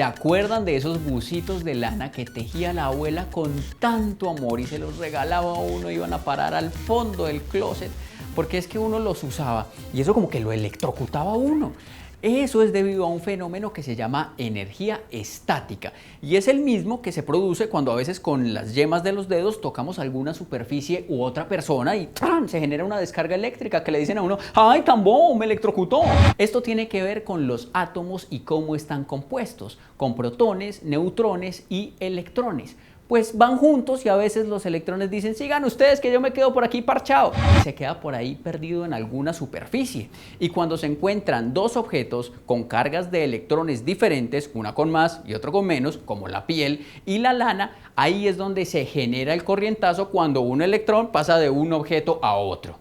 acuerdan de esos bucitos de lana que tejía la abuela con tanto amor y se los regalaba a uno? Iban a parar al fondo del closet porque es que uno los usaba y eso como que lo electrocutaba a uno. Eso es debido a un fenómeno que se llama energía estática y es el mismo que se produce cuando a veces con las yemas de los dedos tocamos alguna superficie u otra persona y ¡pam!, se genera una descarga eléctrica que le dicen a uno: ¡ay, tan bobo, me electrocutó! Esto tiene que ver con los átomos y cómo están compuestos, con protones, neutrones y electrones. Pues van juntos y a veces los electrones dicen: sigan ustedes que yo me quedo por aquí parchado, y se queda por ahí perdido en alguna superficie. Y cuando se encuentran dos objetos con cargas de electrones diferentes, una con más y otro con menos, como la piel y la lana, ahí es donde se genera el corrientazo cuando un electrón pasa de un objeto a otro.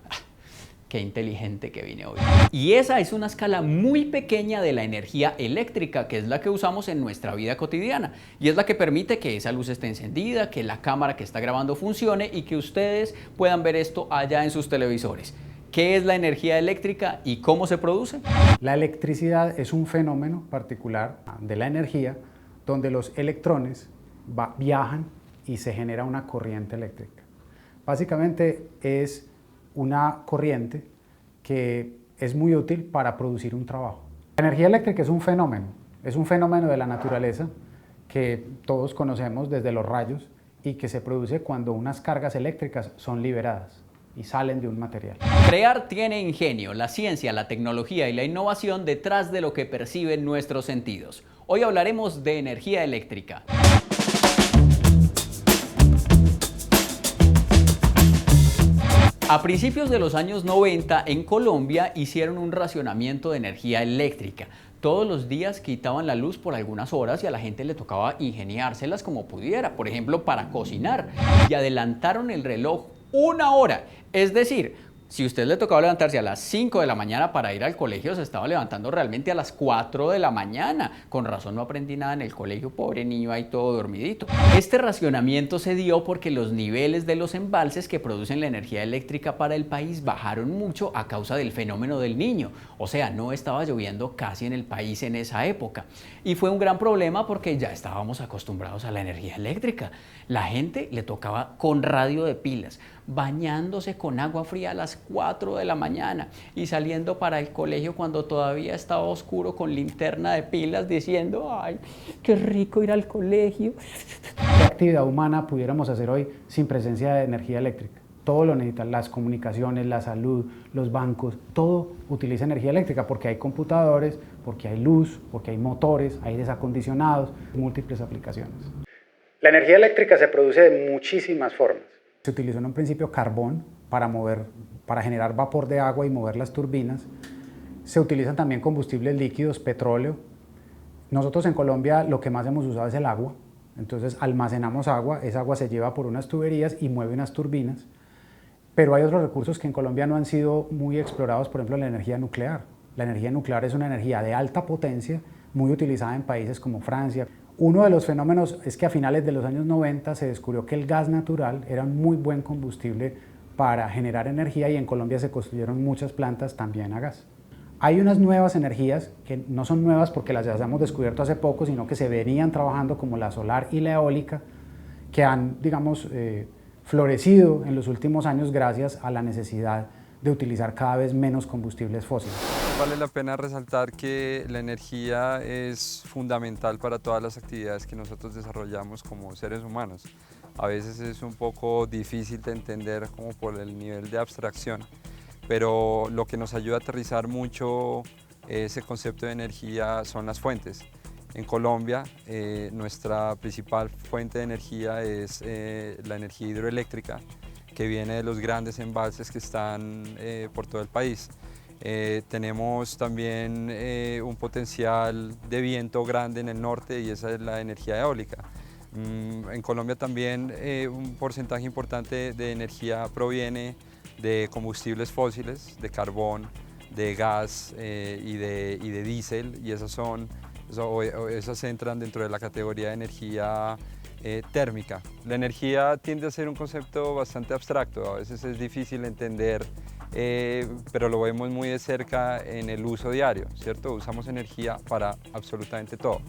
Qué inteligente que vine hoy. Y esa es una escala muy pequeña de la energía eléctrica, que es la que usamos en nuestra vida cotidiana. Y es la que permite que esa luz esté encendida, que la cámara que está grabando funcione y que ustedes puedan ver esto allá en sus televisores. ¿Qué es la energía eléctrica y cómo se produce? La electricidad es un fenómeno particular de la energía donde los electrones viajan y se genera una corriente eléctrica. Básicamente es una corriente que es muy útil para producir un trabajo. La energía eléctrica es un fenómeno de la naturaleza que todos conocemos desde los rayos y que se produce cuando unas cargas eléctricas son liberadas y salen de un material. Crear tiene ingenio, la ciencia, la tecnología y la innovación detrás de lo que perciben nuestros sentidos. Hoy hablaremos de energía eléctrica. A principios de los años 90 en Colombia hicieron un racionamiento de energía eléctrica. Todos los días quitaban la luz por algunas horas y a la gente le tocaba ingeniárselas como pudiera, por ejemplo para cocinar, y adelantaron el reloj una hora. Es decir, si usted le tocaba levantarse a las 5 de la mañana para ir al colegio, se estaba levantando realmente a las 4 de la mañana. Con razón no aprendí nada en el colegio, pobre niño ahí todo dormidito. Este racionamiento se dio porque los niveles de los embalses que producen la energía eléctrica para el país bajaron mucho a causa del fenómeno del Niño. O sea, no estaba lloviendo casi en el país en esa época. Y fue un gran problema porque ya estábamos acostumbrados a la energía eléctrica. La gente le tocaba con radio de pilas, bañándose con agua fría a las 4 de la mañana y saliendo para el colegio cuando todavía estaba oscuro con linterna de pilas diciendo: ¡ay, qué rico ir al colegio! ¿Qué actividad humana pudiéramos hacer hoy sin presencia de energía eléctrica? Todo lo necesitan, las comunicaciones, la salud, los bancos, todo utiliza energía eléctrica porque hay computadores, porque hay luz, porque hay motores, aires acondicionados, múltiples aplicaciones. La energía eléctrica se produce de muchísimas formas. Se utilizó en un principio carbón para generar vapor de agua y mover las turbinas. Se utilizan también combustibles líquidos, petróleo. Nosotros en Colombia lo que más hemos usado es el agua. Entonces almacenamos agua, esa agua se lleva por unas tuberías y mueve unas turbinas. Pero hay otros recursos que en Colombia no han sido muy explorados, por ejemplo la energía nuclear. La energía nuclear es una energía de alta potencia, muy utilizada en países como Francia. Uno de los fenómenos es que a finales de los años 90 se descubrió que el gas natural era un muy buen combustible para generar energía y en Colombia se construyeron muchas plantas también a gas. Hay unas nuevas energías que no son nuevas porque las hayamos descubierto hace poco, sino que se venían trabajando como la solar y la eólica, que han, digamos, florecido en los últimos años gracias a la necesidad de utilizar cada vez menos combustibles fósiles. Vale la pena resaltar que la energía es fundamental para todas las actividades que nosotros desarrollamos como seres humanos. A veces es un poco difícil de entender como por el nivel de abstracción, pero lo que nos ayuda a aterrizar mucho ese concepto de energía son las fuentes. En Colombia, nuestra principal fuente de energía es la energía hidroeléctrica, que viene de los grandes embalses que están por todo el país. Tenemos también un potencial de viento grande en el norte y esa es la energía eólica. En Colombia también un porcentaje importante de energía proviene de combustibles fósiles, de carbón, de gas y de diésel, y esas entran dentro de la categoría de energía térmica. La energía tiende a ser un concepto bastante abstracto, a veces es difícil entender, pero lo vemos muy de cerca en el uso diario, ¿cierto? Usamos energía para absolutamente todo.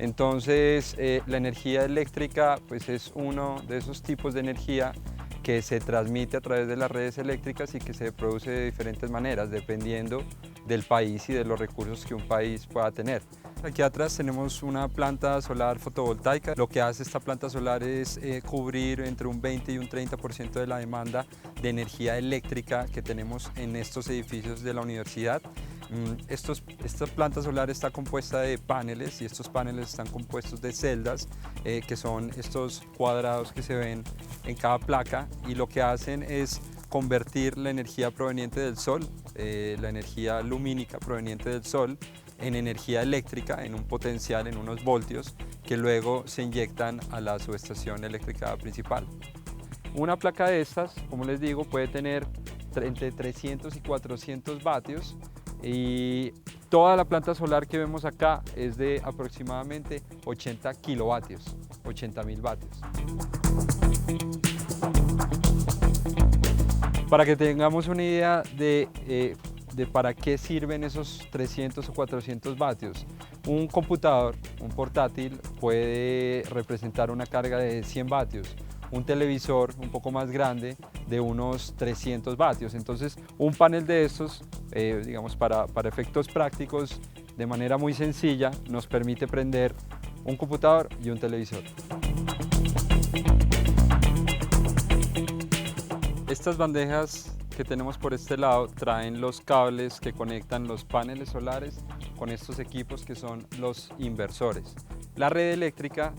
Entonces, la energía eléctrica pues, es uno de esos tipos de energía que se transmite a través de las redes eléctricas y que se produce de diferentes maneras, dependiendo del país y de los recursos que un país pueda tener. Aquí atrás tenemos una planta solar fotovoltaica. Lo que hace esta planta solar es cubrir entre un 20 y un 30% de la demanda de energía eléctrica que tenemos en estos edificios de la universidad. Esta planta solar está compuesta de paneles y estos paneles están compuestos de celdas que son estos cuadrados que se ven en cada placa, y lo que hacen es convertir la energía proveniente del sol, la energía lumínica proveniente del sol, en energía eléctrica, en un potencial, en unos voltios, que luego se inyectan a la subestación eléctrica principal. Una placa de estas, como les digo, puede tener entre 300 y 400 vatios, y toda la planta solar que vemos acá es de aproximadamente 80 kilovatios, 80.000 vatios. Para que tengamos una idea de para qué sirven esos 300 o 400 vatios, un computador, un portátil, puede representar una carga de 100 vatios. Un televisor un poco más grande de unos 300 vatios. Entonces, un panel de estos, digamos, para efectos prácticos, de manera muy sencilla, nos permite prender un computador y un televisor. Estas bandejas que tenemos por este lado traen los cables que conectan los paneles solares con estos equipos que son los inversores. La red eléctrica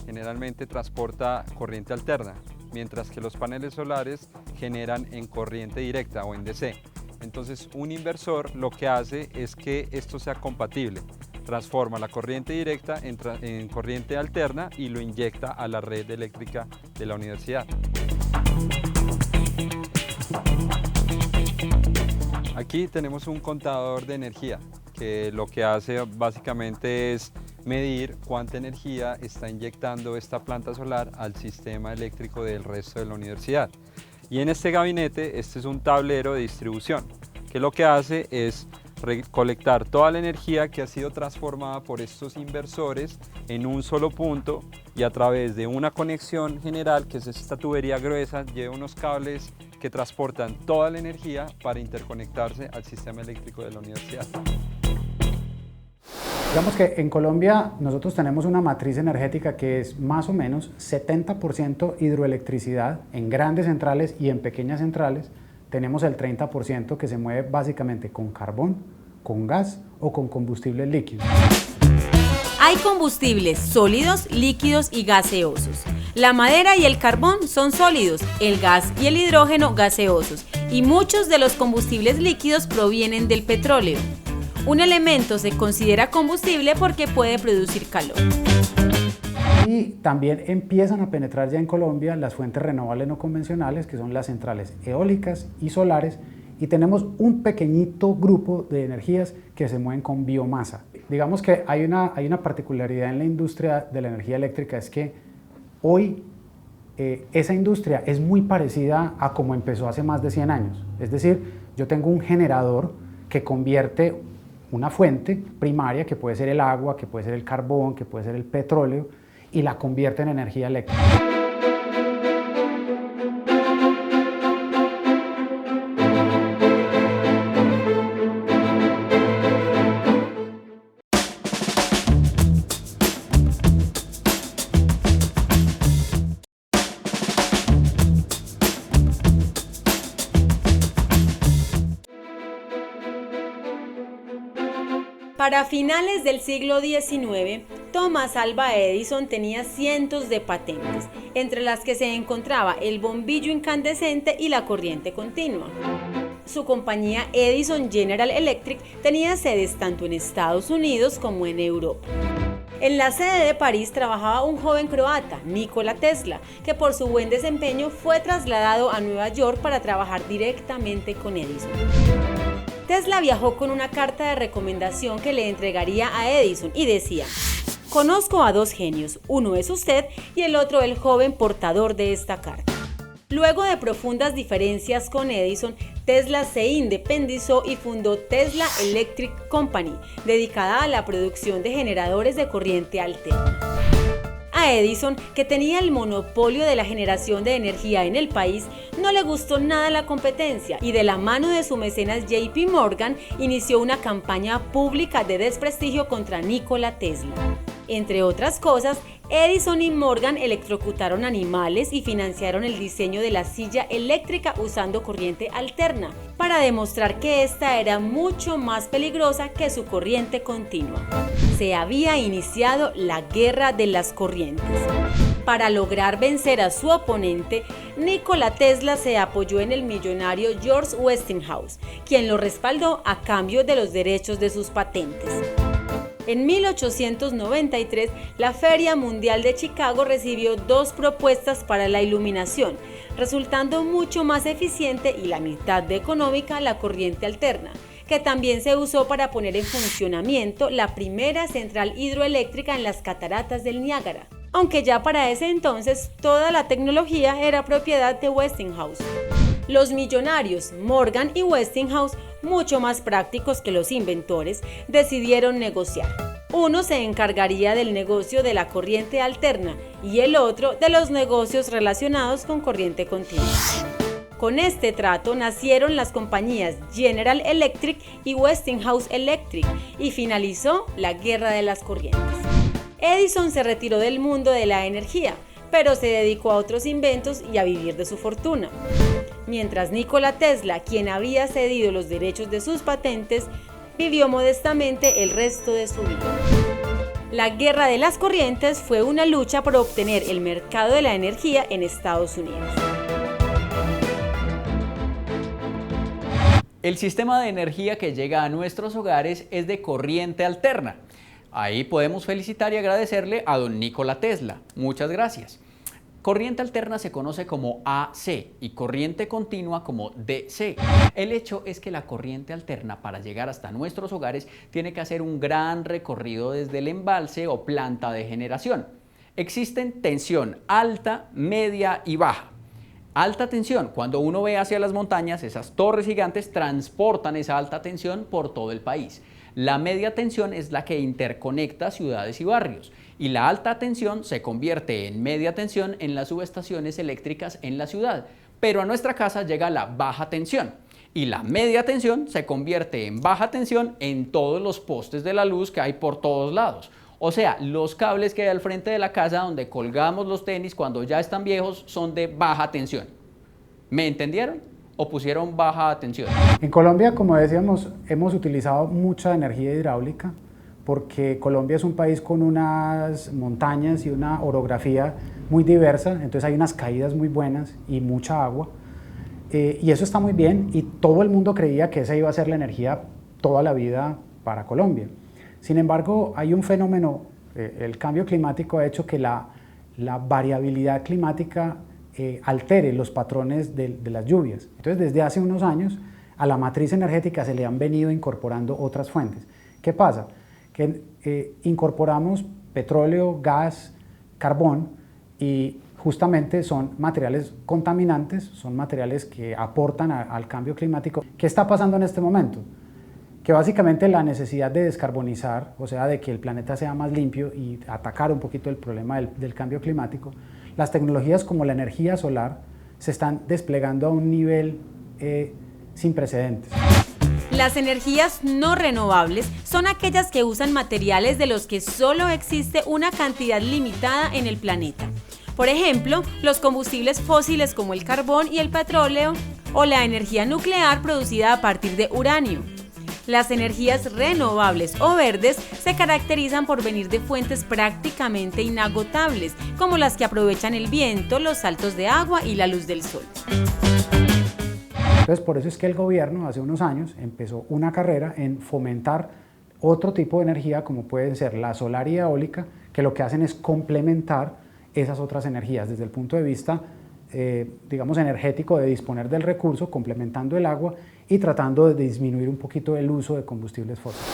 generalmente transporta corriente alterna, mientras que los paneles solares generan en corriente directa o en DC. Entonces, un inversor lo que hace es que esto sea compatible, transforma la corriente directa en corriente alterna y lo inyecta a la red eléctrica de la universidad. Aquí tenemos un contador de energía que lo que hace básicamente es medir cuánta energía está inyectando esta planta solar al sistema eléctrico del resto de la universidad. Y en este gabinete, este es un tablero de distribución, que lo que hace es recolectar toda la energía que ha sido transformada por estos inversores en un solo punto, y a través de una conexión general, que es esta tubería gruesa, lleva unos cables que transportan toda la energía para interconectarse al sistema eléctrico de la universidad. Digamos que en Colombia nosotros tenemos una matriz energética que es más o menos 70% hidroelectricidad en grandes centrales, y en pequeñas centrales tenemos el 30% que se mueve básicamente con carbón, con gas o con combustibles líquidos. Hay combustibles sólidos, líquidos y gaseosos. La madera y el carbón son sólidos, el gas y el hidrógeno gaseosos, y muchos de los combustibles líquidos provienen del petróleo. Un elemento se considera combustible porque puede producir calor. Y también empiezan a penetrar ya en Colombia las fuentes renovables no convencionales, que son las centrales eólicas y solares, y tenemos un pequeñito grupo de energías que se mueven con biomasa. Digamos que hay una particularidad en la industria de la energía eléctrica, es que hoy esa industria es muy parecida a como empezó hace más de 100 años. Es decir, yo tengo un generador que convierte una fuente primaria, que puede ser el agua, que puede ser el carbón, que puede ser el petróleo, y la convierte en energía eléctrica. Para finales del siglo XIX, Thomas Alva Edison tenía cientos de patentes, entre las que se encontraba el bombillo incandescente y la corriente continua. Su compañía Edison General Electric tenía sedes tanto en Estados Unidos como en Europa. En la sede de París trabajaba un joven croata, Nikola Tesla, que por su buen desempeño fue trasladado a Nueva York para trabajar directamente con Edison. Tesla viajó con una carta de recomendación que le entregaría a Edison y decía: "Conozco a dos genios, uno es usted y el otro el joven portador de esta carta". Luego de profundas diferencias con Edison, Tesla se independizó y fundó Tesla Electric Company, dedicada a la producción de generadores de corriente alterna. A Edison, que tenía el monopolio de la generación de energía en el país, no le gustó nada la competencia y de la mano de su mecenas JP Morgan inició una campaña pública de desprestigio contra Nikola Tesla. Entre otras cosas, Edison y Morgan electrocutaron animales y financiaron el diseño de la silla eléctrica usando corriente alterna, para demostrar que esta era mucho más peligrosa que su corriente continua. Se había iniciado la guerra de las corrientes. Para lograr vencer a su oponente, Nikola Tesla se apoyó en el millonario George Westinghouse, quien lo respaldó a cambio de los derechos de sus patentes. En 1893, la Feria Mundial de Chicago recibió 2 propuestas para la iluminación, resultando mucho más eficiente y la mitad de económica la corriente alterna, que también se usó para poner en funcionamiento la primera central hidroeléctrica en las cataratas del Niágara, aunque ya para ese entonces toda la tecnología era propiedad de Westinghouse. Los millonarios Morgan y Westinghouse, mucho más prácticos que los inventores, decidieron negociar. Uno se encargaría del negocio de la corriente alterna y el otro de los negocios relacionados con corriente continua. Con este trato nacieron las compañías General Electric y Westinghouse Electric y finalizó la guerra de las corrientes. Edison se retiró del mundo de la energía, pero se dedicó a otros inventos y a vivir de su fortuna. Mientras Nikola Tesla, quien había cedido los derechos de sus patentes, vivió modestamente el resto de su vida. La guerra de las corrientes fue una lucha por obtener el mercado de la energía en Estados Unidos. El sistema de energía que llega a nuestros hogares es de corriente alterna. Ahí podemos felicitar y agradecerle a don Nikola Tesla. Muchas gracias. Corriente alterna se conoce como AC y corriente continua como DC. El hecho es que la corriente alterna, para llegar hasta nuestros hogares, tiene que hacer un gran recorrido desde el embalse o planta de generación. Existen tensión alta, media y baja. Alta tensión, cuando uno ve hacia las montañas, esas torres gigantes transportan esa alta tensión por todo el país. La media tensión es la que interconecta ciudades y barrios. Y la alta tensión se convierte en media tensión en las subestaciones eléctricas en la ciudad. Pero a nuestra casa llega la baja tensión. Y la media tensión se convierte en baja tensión en todos los postes de la luz que hay por todos lados. O sea, los cables que hay al frente de la casa donde colgamos los tenis cuando ya están viejos son de baja tensión. ¿Me entendieron? ¿O pusieron baja tensión? En Colombia, como decíamos, hemos utilizado mucha energía hidráulica porque Colombia es un país con unas montañas y una orografía muy diversa, entonces hay unas caídas muy buenas y mucha agua, y eso está muy bien, y todo el mundo creía que esa iba a ser la energía toda la vida para Colombia. Sin embargo, hay un fenómeno, el cambio climático ha hecho que la variabilidad climática altere los patrones de las lluvias. Entonces, desde hace unos años, a la matriz energética se le han venido incorporando otras fuentes. ¿Qué pasa? Que incorporamos petróleo, gas, carbón, y justamente son materiales contaminantes, son materiales que aportan al cambio climático. ¿Qué está pasando en este momento? Que básicamente la necesidad de descarbonizar, o sea, de que el planeta sea más limpio y atacar un poquito el problema del cambio climático, las tecnologías como la energía solar se están desplegando a un nivel sin precedentes. Las energías no renovables son aquellas que usan materiales de los que solo existe una cantidad limitada en el planeta. Por ejemplo, los combustibles fósiles como el carbón y el petróleo, o la energía nuclear producida a partir de uranio. Las energías renovables o verdes se caracterizan por venir de fuentes prácticamente inagotables, como las que aprovechan el viento, los saltos de agua y la luz del sol. Entonces, por eso es que el gobierno hace unos años empezó una carrera en fomentar otro tipo de energía, como pueden ser la solar y eólica, que lo que hacen es complementar esas otras energías desde el punto de vista, digamos, energético, de disponer del recurso, complementando el agua y tratando de disminuir un poquito el uso de combustibles fósiles.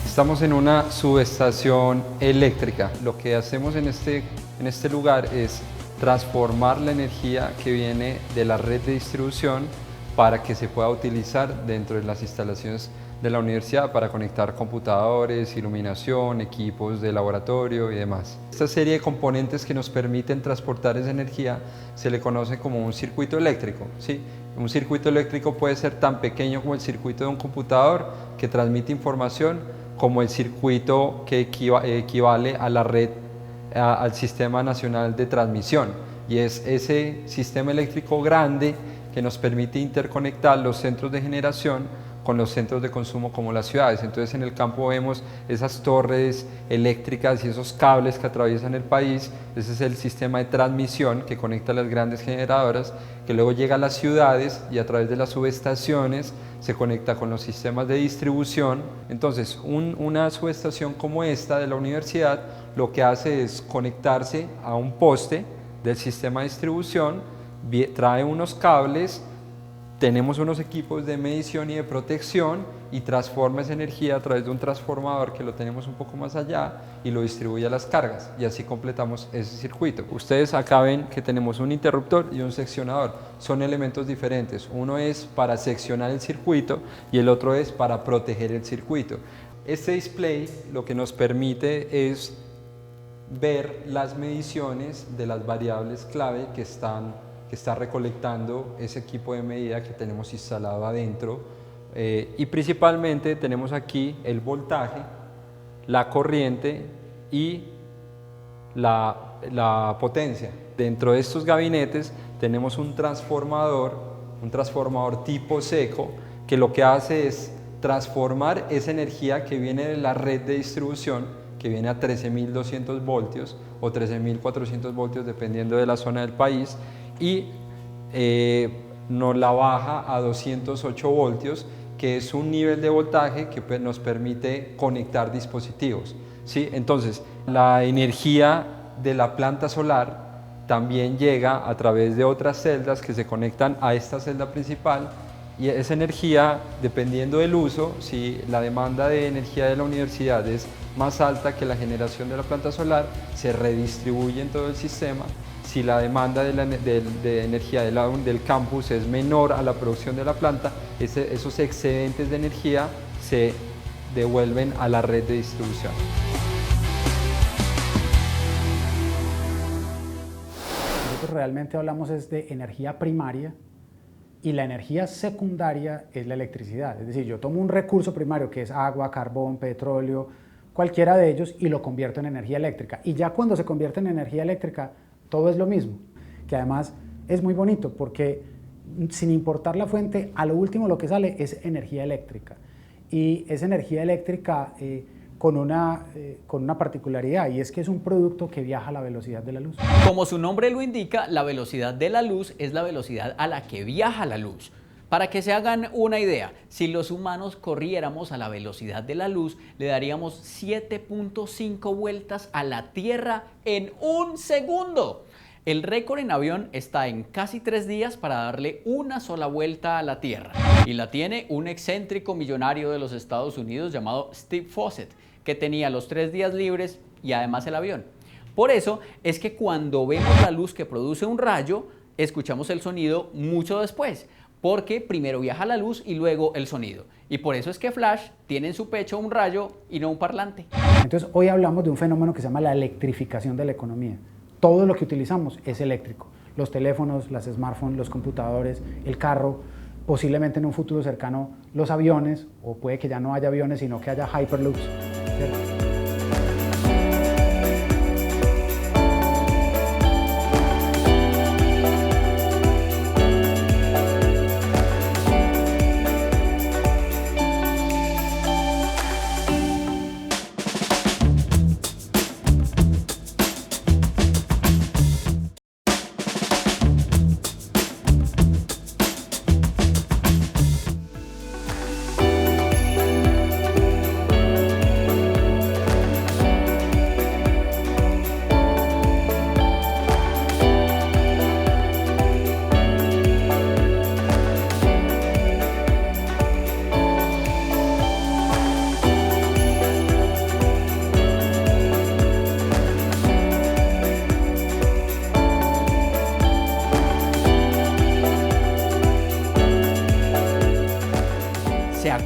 Estamos en una subestación eléctrica. Lo que hacemos en este lugar es transformar la energía que viene de la red de distribución para que se pueda utilizar dentro de las instalaciones de la universidad para conectar computadores, iluminación, equipos de laboratorio y demás. Esta serie de componentes que nos permiten transportar esa energía se le conoce como un circuito eléctrico, ¿sí? Un circuito eléctrico puede ser tan pequeño como el circuito de un computador que transmite información, como el circuito que equivale a la red, al Sistema Nacional de Transmisión, y es ese sistema eléctrico grande que nos permite interconectar los centros de generación con los centros de consumo como las ciudades. Entonces en el campo vemos esas torres eléctricas y esos cables que atraviesan el país. Ese es el sistema de transmisión que conecta las grandes generadoras, que luego llega a las ciudades y a través de las subestaciones se conecta con los sistemas de distribución. Entonces una subestación como esta de la universidad lo que hace es conectarse a un poste del sistema de distribución, trae unos cables, tenemos unos equipos de medición y de protección y transforma esa energía a través de un transformador que lo tenemos un poco más allá y lo distribuye a las cargas, y así completamos ese circuito. Ustedes acá ven que tenemos un interruptor y un seccionador, son elementos diferentes, uno es para seccionar el circuito y el otro es para proteger el circuito. Este display lo que nos permite es ver las mediciones de las variables clave que está recolectando ese equipo de medida que tenemos instalado adentro, y principalmente tenemos aquí el voltaje, la corriente y la potencia. Dentro de estos gabinetes tenemos un transformador tipo seco, que lo que hace es transformar esa energía que viene de la red de distribución, que viene a 13.200 voltios o 13.400 voltios dependiendo de la zona del país, y nos la baja a 208 voltios, que es un nivel de voltaje que nos permite conectar dispositivos, ¿sí? Entonces, la energía de la planta solar también llega a través de otras celdas que se conectan a esta celda principal, y esa energía, dependiendo del uso, si la demanda de energía de la universidad es más alta que la generación de la planta solar, se redistribuye en todo el sistema. Si la demanda de energía del campus es menor a la producción de la planta, esos excedentes de energía se devuelven a la red de distribución. Nosotros realmente hablamos es de energía primaria, y la energía secundaria es la electricidad. Es decir, yo tomo un recurso primario que es agua, carbón, petróleo, cualquiera de ellos, y lo convierto en energía eléctrica. Y ya cuando se convierte en energía eléctrica, todo es lo mismo, que además es muy bonito porque sin importar la fuente, a lo último lo que sale es energía eléctrica. Y es energía eléctrica con una particularidad, y es que es un producto que viaja a la velocidad de la luz. Como su nombre lo indica, la velocidad de la luz es la velocidad a la que viaja la luz. Para que se hagan una idea, si los humanos corriéramos a la velocidad de la luz, le daríamos 7.5 vueltas a la Tierra en un segundo. El récord en avión está en casi 3 días para darle una sola vuelta a la Tierra. Y la tiene un excéntrico millonario de los Estados Unidos llamado Steve Fossett, que tenía los 3 días libres y además el avión. Por eso es que cuando vemos la luz que produce un rayo, escuchamos el sonido mucho después, porque primero viaja la luz y luego el sonido. Y por eso es que Flash tiene en su pecho un rayo y no un parlante. Entonces hoy hablamos de un fenómeno que se llama la electrificación de la economía. Todo lo que utilizamos es eléctrico. Los teléfonos, las smartphones, los computadores, el carro, posiblemente en un futuro cercano los aviones, o puede que ya no haya aviones, sino que haya hyperloops, ¿cierto?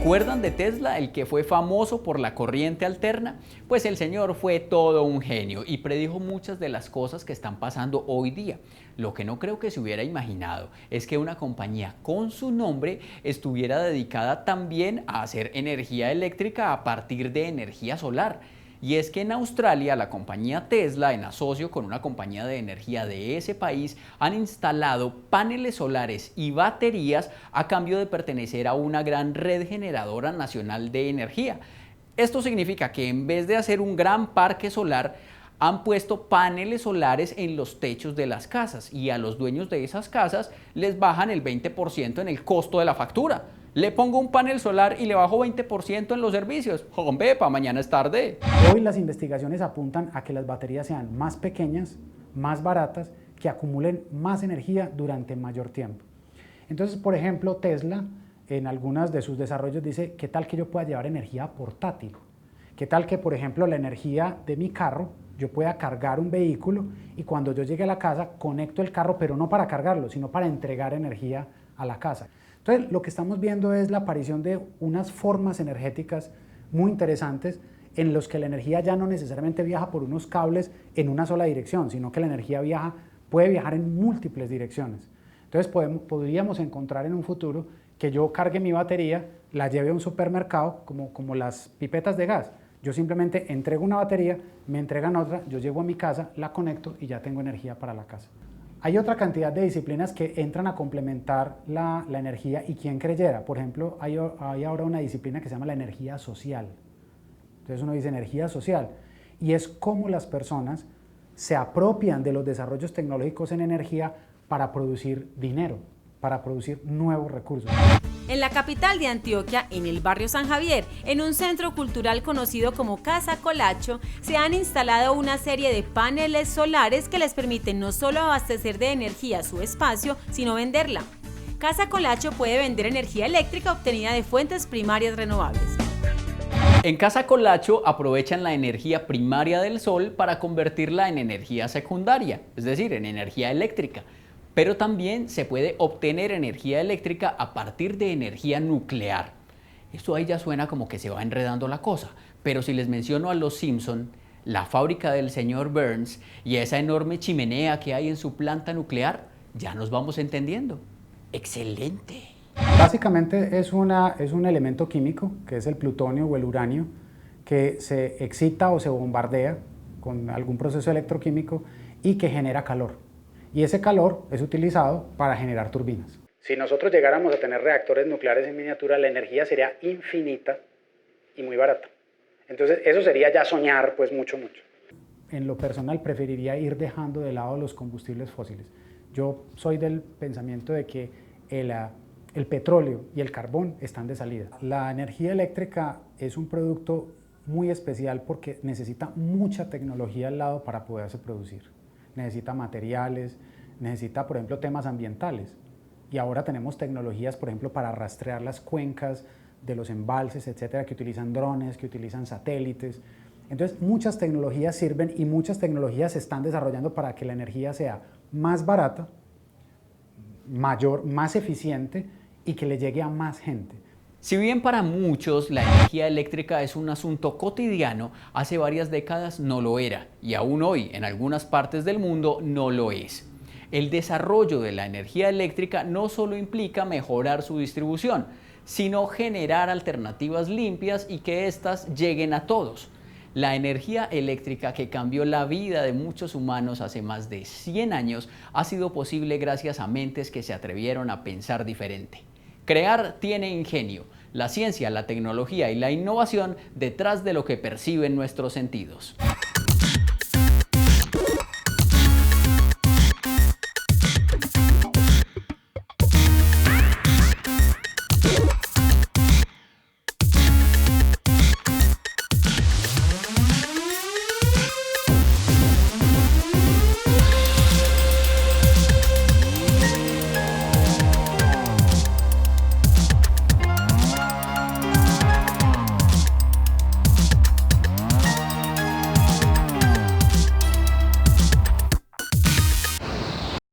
¿Recuerdan de Tesla, el que fue famoso por la corriente alterna? Pues el señor fue todo un genio y predijo muchas de las cosas que están pasando hoy día. Lo que no creo que se hubiera imaginado es que una compañía con su nombre estuviera dedicada también a hacer energía eléctrica a partir de energía solar. Y es que en Australia la compañía Tesla, en asocio con una compañía de energía de ese país, han instalado paneles solares y baterías a cambio de pertenecer a una gran red generadora nacional de energía. Esto significa que en vez de hacer un gran parque solar, han puesto paneles solares en los techos de las casas y a los dueños de esas casas les bajan el 20% en el costo de la factura. Le pongo un panel solar y le bajo 20% en los servicios. Hombre, para mañana es tarde. Hoy las investigaciones apuntan a que las baterías sean más pequeñas, más baratas, que acumulen más energía durante mayor tiempo. Entonces, por ejemplo, Tesla en algunos de sus desarrollos dice, ¿qué tal que yo pueda llevar energía portátil? ¿Qué tal que, por ejemplo, la energía de mi carro, yo pueda cargar un vehículo y cuando yo llegue a la casa conecto el carro, pero no para cargarlo, sino para entregar energía a la casa? Entonces, lo que estamos viendo es la aparición de unas formas energéticas muy interesantes en los que la energía ya no necesariamente viaja por unos cables en una sola dirección, sino que la energía puede viajar en múltiples direcciones. Entonces, podríamos encontrar en un futuro que yo cargue mi batería, la lleve a un supermercado, como las pipetas de gas. Yo simplemente entrego una batería, me entregan otra, yo llego a mi casa, la conecto y ya tengo energía para la casa. Hay otra cantidad de disciplinas que entran a complementar la energía y quién creyera. Por ejemplo, hay ahora una disciplina que se llama la energía social. Entonces uno dice energía social y es cómo las personas se apropian de los desarrollos tecnológicos en energía para producir dinero, para producir nuevos recursos. En la capital de Antioquia, en el barrio San Javier, en un centro cultural conocido como Casa Colacho, se han instalado una serie de paneles solares que les permiten no solo abastecer de energía su espacio, sino venderla. Casa Colacho puede vender energía eléctrica obtenida de fuentes primarias renovables. En Casa Colacho aprovechan la energía primaria del sol para convertirla en energía secundaria, es decir, en energía eléctrica. Pero también se puede obtener energía eléctrica a partir de energía nuclear. Esto ahí ya suena como que se va enredando la cosa, pero si les menciono a los Simpson, la fábrica del señor Burns y esa enorme chimenea que hay en su planta nuclear, ya nos vamos entendiendo. ¡Excelente! Básicamente es un elemento químico, que es el plutonio o el uranio, que se excita o se bombardea con algún proceso electroquímico y que genera calor. Y ese calor es utilizado para generar turbinas. Si nosotros llegáramos a tener reactores nucleares en miniatura, la energía sería infinita y muy barata. Entonces eso sería ya soñar pues mucho. En lo personal preferiría ir dejando de lado los combustibles fósiles. Yo soy del pensamiento de que el petróleo y el carbón están de salida. La energía eléctrica es un producto muy especial porque necesita mucha tecnología al lado para poderse producir. Necesita materiales, necesita, por ejemplo, temas ambientales. Y ahora tenemos tecnologías, por ejemplo, para rastrear las cuencas de los embalses, etcétera, que utilizan drones, que utilizan satélites. Entonces, muchas tecnologías sirven y muchas tecnologías se están desarrollando para que la energía sea más barata, mayor, más eficiente y que le llegue a más gente. Si bien para muchos la energía eléctrica es un asunto cotidiano, hace varias décadas no lo era y aún hoy en algunas partes del mundo no lo es. El desarrollo de la energía eléctrica no solo implica mejorar su distribución, sino generar alternativas limpias y que éstas lleguen a todos. La energía eléctrica que cambió la vida de muchos humanos hace más de 100 años ha sido posible gracias a mentes que se atrevieron a pensar diferente. Crear tiene ingenio, la ciencia, la tecnología y la innovación detrás de lo que perciben nuestros sentidos.